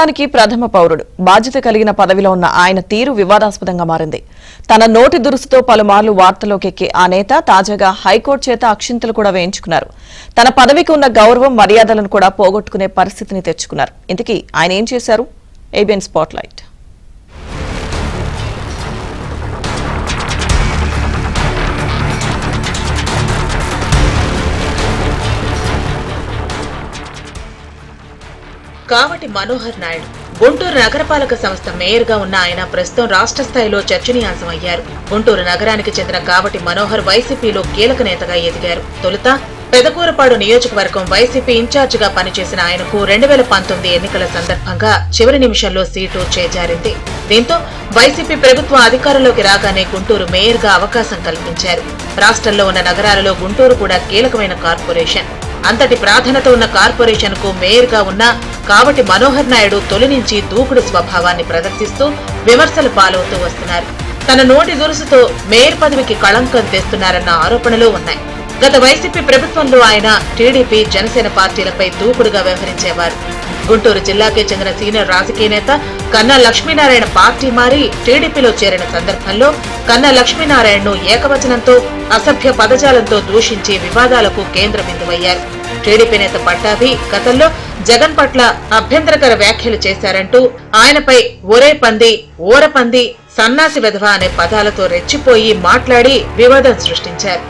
దానికి ప్రథమ పౌరుడు బాధ్యత కలిగిన పదవిలో ఉన్న ఆయన తీరు వివాదాస్పదంగా మారింది. తన నోటి దురుసుతో పలుమార్లు వార్తలోకెక్కే ఆ నేత తాజాగా హైకోర్టు చేత అక్షింతలు కూడా వేయించుకున్నారు. తన పదవికి ఉన్న గౌరవం మర్యాదలను కూడా పోగొట్టుకునే పరిస్థితిని తెచ్చుకున్నారు. ఇంతకీ ఆయన ఏం చేశారు? ABN spotlight. కావటి మనోహర్ నాయుడు గుంటూరు నగరపాలక సంస్థ మేయర్ గా ఉన్న ఆయన ప్రస్తుతం రాష్ట్ర స్థాయిలో చర్చనీయాంశం అయ్యారు. గుంటూరు నగరానికి చెందిన కావటి మనోహర్ వైసీపీలో కీలక నేతగా ఎదిగారు. తొలుత పెదకూరపాడు నియోజకవర్గం వైసీపీ ఇన్ఛార్జ్ గా పనిచేసిన ఆయనకు 2019 ఎన్నికల సందర్భంగా చివరి నిమిషంలో సీటు చేజారింది. దీంతో వైసీపీ ప్రభుత్వం అధికారంలోకి రాగానే గుంటూరు మేయర్ గా అవకాశం కల్పించారు. రాష్ట్రంలో ఉన్న నగరాలలో గుంటూరు కూడా కీలకమైన కార్పొరేషన్. అంతటి ప్రాధాన్యత ఉన్న కార్పొరేషన్ కు మేయర్ గా ఉన్న కావటి మనోహర్ నాయుడు తొలి నుంచి దూకుడు స్వభావాన్ని ప్రదర్శిస్తూ విమర్శలు పాలవుతూ వస్తున్నారు. తన నోటి దురుసుతో మేయర్ పదవికి కళంకం తెస్తున్నారన్న ఆరోపణలు ఉన్నాయి. గత వైసీపీ ప్రభుత్వంలో ఆయన టీడీపీ, జనసేన పార్టీలపై దూకుడుగా వ్యవహరించేవారు. గుంటూరు జిల్లాకే చెందిన సీనియర్ రాజకీయ నేత కన్నా లక్ష్మీనారాయణ పార్టీ మారి టీడీపీలో చేరిన సందర్భంలో కన్నా లక్ష్మీనారాయణను ఏకవచనంతో అసభ్య పదజాలంతో దూషించి వివాదాలకు కేంద్ర బిందువయ్యారు. టీడీపీ నేత పట్టాభి గతంలో జగన్ పట్ల అభ్యంతరకర వ్యాఖ్యలు చేశారంటూ ఆయనపై ఒరే పంది, ఓరపంది, సన్నాసి వెధవ అనే పదాలతో రెచ్చిపోయి మాట్లాడి వివాదం సృష్టించారు.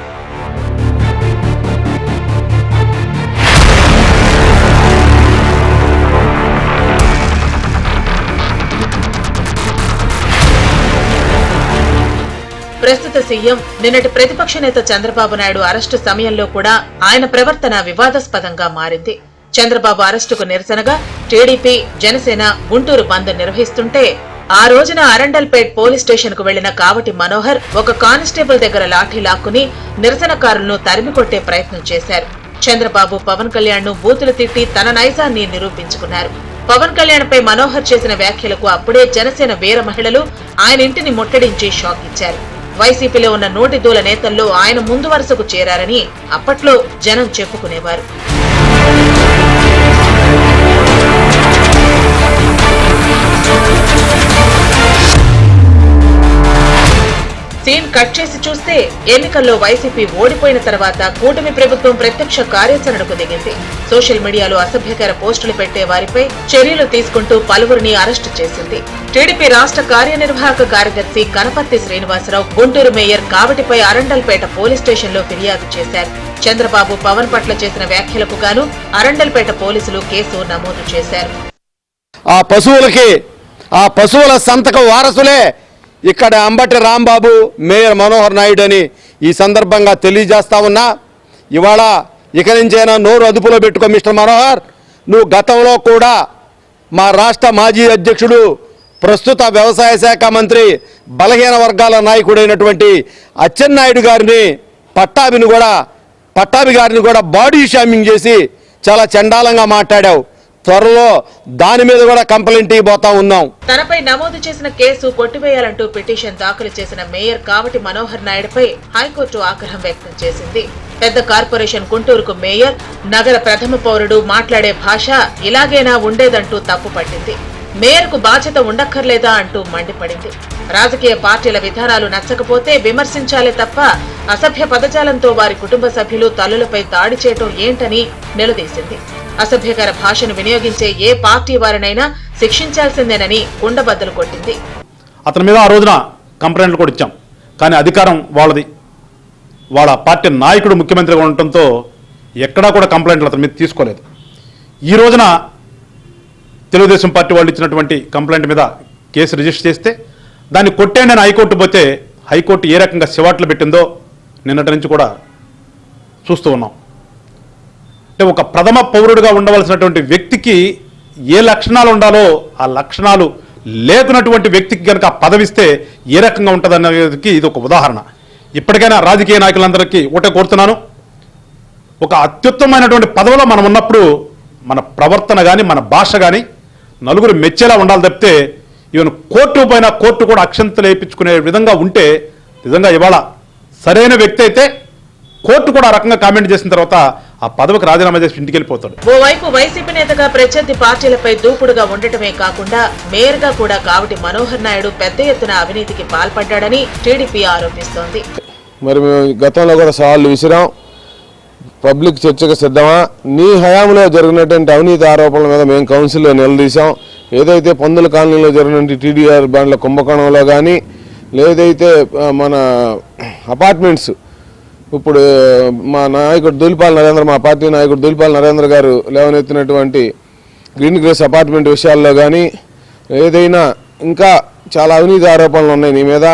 ప్రస్తుత సీఎం నిన్నటి ప్రతిపక్ష నేత చంద్రబాబు నాయుడు అరెస్టు సమయంలో కూడా ఆయన ప్రవర్తన వివాదాస్పదంగా మారింది. చంద్రబాబు అరెస్టుకు నిరసనగా టీడీపీ, జనసేన గుంటూరు బంద్ నిర్వహిస్తుంటే ఆ రోజున అరండల్పేట్ పోలీస్ స్టేషన్ కు వెళ్లిన కావటి మనోహర్ ఒక కానిస్టేబుల్ దగ్గర లాఠీ లాక్కుని నిరసనకారులను తరిమికొట్టే ప్రయత్నం చేశారు. చంద్రబాబు, పవన్ కళ్యాణ్ ను బూతులు తిట్టి తన నైజాన్ని నిరూపించుకున్నారు. పవన్ కళ్యాణ్ పై మనోహర్ చేసిన వ్యాఖ్యలకు అప్పుడే జనసేన వీర మహిళలు ఆయన ఇంటిని ముట్టడించి షాక్ ఇచ్చారు. వైసీపీలో ఉన్న నోటి దూల నేతల్లో ఆయన ముందు వరుసకు చేరారని అప్పట్లో జనం చెప్పుకునేవారు. సీన్ కట్ చేసి చూస్తే ఎన్నికల్లో వైసీపీ ఓడిపోయిన తర్వాత కూటమి ప్రభుత్వం ప్రత్యక్ష కార్యాచరణకు దిగింది. సోషల్ మీడియాలో అసభ్యకర పోస్టులు పెట్టే వారిపై చర్యలు తీసుకుంటూ పలువురిని అరెస్టు చేసింది. టీడీపీ రాష్ట్ర కార్యనిర్వాహక కార్యదర్శి కనపర్తి శ్రీనివాసరావు గుంటూరు మేయర్ కావటిపై అరండల్పేట పోలీస్ స్టేషన్ లో ఫిర్యాదు చేశారు. చంద్రబాబు, పవన్ పట్ల చేసిన వ్యాఖ్యలకు గాను అరండల్పేట పోలీసులు కేసు నమోదు చేశారు. ఆ పశువుల సంతకం వారసులే ఇక్కడ అంబటి రాంబాబు, మేయర్ మనోహర్ నాయుడు అని ఈ సందర్భంగా తెలియజేస్తా ఉన్నా. ఇవాళ ఇక నుంచైనా నోరు అదుపులో పెట్టుకో మిస్టర్ మనోహర్. నువ్వు గతంలో కూడా మా రాష్ట్ర మాజీ అధ్యక్షుడు, ప్రస్తుత వ్యవసాయ శాఖ మంత్రి, బలహీన వర్గాల నాయకుడైనటువంటి అచ్చెన్నాయుడు గారిని, పట్టాభి గారిని కూడా బాడీ షామింగ్ చేసి చాలా చండాలంగా మాట్లాడావు. త్వరలో దాని మీద కూడా కంప్లైంట్ ఇవ్వబోతా ఉన్నాం. తనపై నమోదు చేసిన కేసు కొట్టివేయాలంటూ పిటిషన్ దాఖలు చేసిన మేయర్ కావటి మనోహర్ నాయుడుపై హైకోర్టు ఆగ్రహం వ్యక్తం చేసింది. పెద్ద కార్పొరేషన్ గుంటూరుకు మేయర్, నగర ప్రథమ పౌరుడు మాట్లాడే భాష ఇలాగేనా ఉండేదంటూ తప్పుపట్టింది. మేయర్కు బాధ్యత ఉండక్కర్లేదా అంటూ మండిపడింది. రాజకీయ పార్టీల విధానాలు నచ్చకపోతే విమర్శించాలే తప్ప అసభ్య పదజాలంతో వారి కుటుంబ సభ్యులు, తల్లులపై దాడి చేయటం ఏంటని నిలదీసింది. అసభ్యకర భాషను వినియోగించే ఏ పార్టీ వారినైనా శిక్షించాల్సిందేనని కుండబద్దలు కొట్టింది. అతని మీద ఆ రోజున కంప్లైంట్లు కూడా ఇచ్చాం, కానీ అధికారం వాళ్ళది. వాళ్ళ పార్టీ నాయకుడు ముఖ్యమంత్రిగా ఉండటంతో ఎక్కడా కూడా కంప్లైంట్లు అతని మీద తీసుకోలేదు. ఈ రోజున తెలుగుదేశం పార్టీ వాళ్ళు ఇచ్చినటువంటి కంప్లైంట్ మీద కేసు రిజిస్టర్ చేస్తే దాన్ని కొట్టేండి అని హైకోర్టు పోతే హైకోర్టు ఏ రకంగా శివాట్లు పెట్టిందో నిన్నటి నుంచి కూడా చూస్తూ ఉన్నాం. అంటే ఒక ప్రథమ పౌరుడిగా ఉండవలసినటువంటి వ్యక్తికి ఏ లక్షణాలు ఉండాలో ఆ లక్షణాలు లేకున్నటువంటి వ్యక్తికి కనుక పదవిస్తే ఏ రకంగా ఉంటుందనేది ఇది ఒక ఉదాహరణ. ఇప్పటికైనా రాజకీయ నాయకులందరికీ ఒకటే కోరుతున్నాను, ఒక అత్యుత్తమైనటువంటి పదవిలో మనం ఉన్నప్పుడు మన ప్రవర్తన కానీ, మన భాష కానీ నలుగురు మెచ్చేలా ఉండాలి తప్పితే ఈవెన్ కోర్టు పైన కోర్టు కూడా అక్షంతలు వేయించుకునే విధంగా ఉంటే నిజంగా ఇవాళ సరైన వ్యక్తి అయితే కోర్టు కూడా ఆ రకంగా కామెంట్ చేసిన తర్వాత ఆ పదవికి రాజీనామా చేసి ఇంటికి వెళ్ళిపోతాడు. ఓవైపు వైసీపీ నేతగా ప్రత్యర్థి పార్టీలపై దూకుడుగా ఉండటమే కాకుండా మేయర్ గా కూడా కావటి మనోహర్ నాయుడు పెద్ద ఎత్తున అవినీతికి పాల్పడ్డాడని టీడీపీ ఆరోపిస్తోంది. మరి మేము గతంలో కూడా సవాళ్లు విసిరాం, పబ్లిక్ చర్చకు సిద్ధమా? నీ హయాంలో జరిగినటువంటి అవినీతి ఆరోపణల మీద మేము కౌన్సిల్లో నిలదీశాం. ఏదైతే పందుల కాలనీలో జరిగినటువంటి టీడీఆర్ బండ్ల కుంభకోణంలో కానీ, లేదైతే మన అపార్ట్మెంట్స్ ఇప్పుడు మా నాయకుడు దూలిపాల నరేంద్ర, మా పార్టీ నాయకుడు దూలిపాల నరేంద్ర గారు లేవనెత్తినటువంటి గ్రీన్ గ్రేస్ అపార్ట్మెంట్ విషయాల్లో కానీ, ఏదైనా ఇంకా చాలా అవినీతి ఆరోపణలు ఉన్నాయి నీ మీద,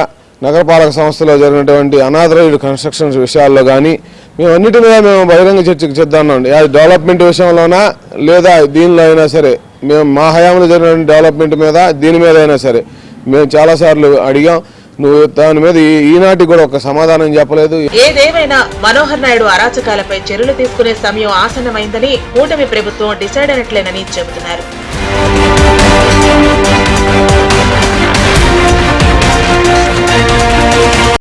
నగరపాలక సంస్థలో జరిగినటువంటి అనాథరైజ్డ్ కన్స్ట్రక్షన్స్ విషయాల్లో కానీ, మేము అన్నిటి మీద మేము బహిరంగ చర్చకు సిద్ధాండి. అది డెవలప్మెంట్ విషయంలోనా లేదా దీనిలో అయినా సరే, మేము మా హయాంలో జరిగిన డెవలప్మెంట్ మీద దీని మీద అయినా సరే మేము చాలాసార్లు అడిగాం. నువ్వు దాని మీద ఈనాటికి కూడా ఒక సమాధానం చెప్పలేదు. ఏదేమైనా మనోహర్ నాయుడు అరాచకాలపై చర్యలు తీసుకునే సమయం ఆసన్నమైందని కూటమి ప్రభుత్వం డిసైడ్ అయినట్లేనని చెబుతున్నారు.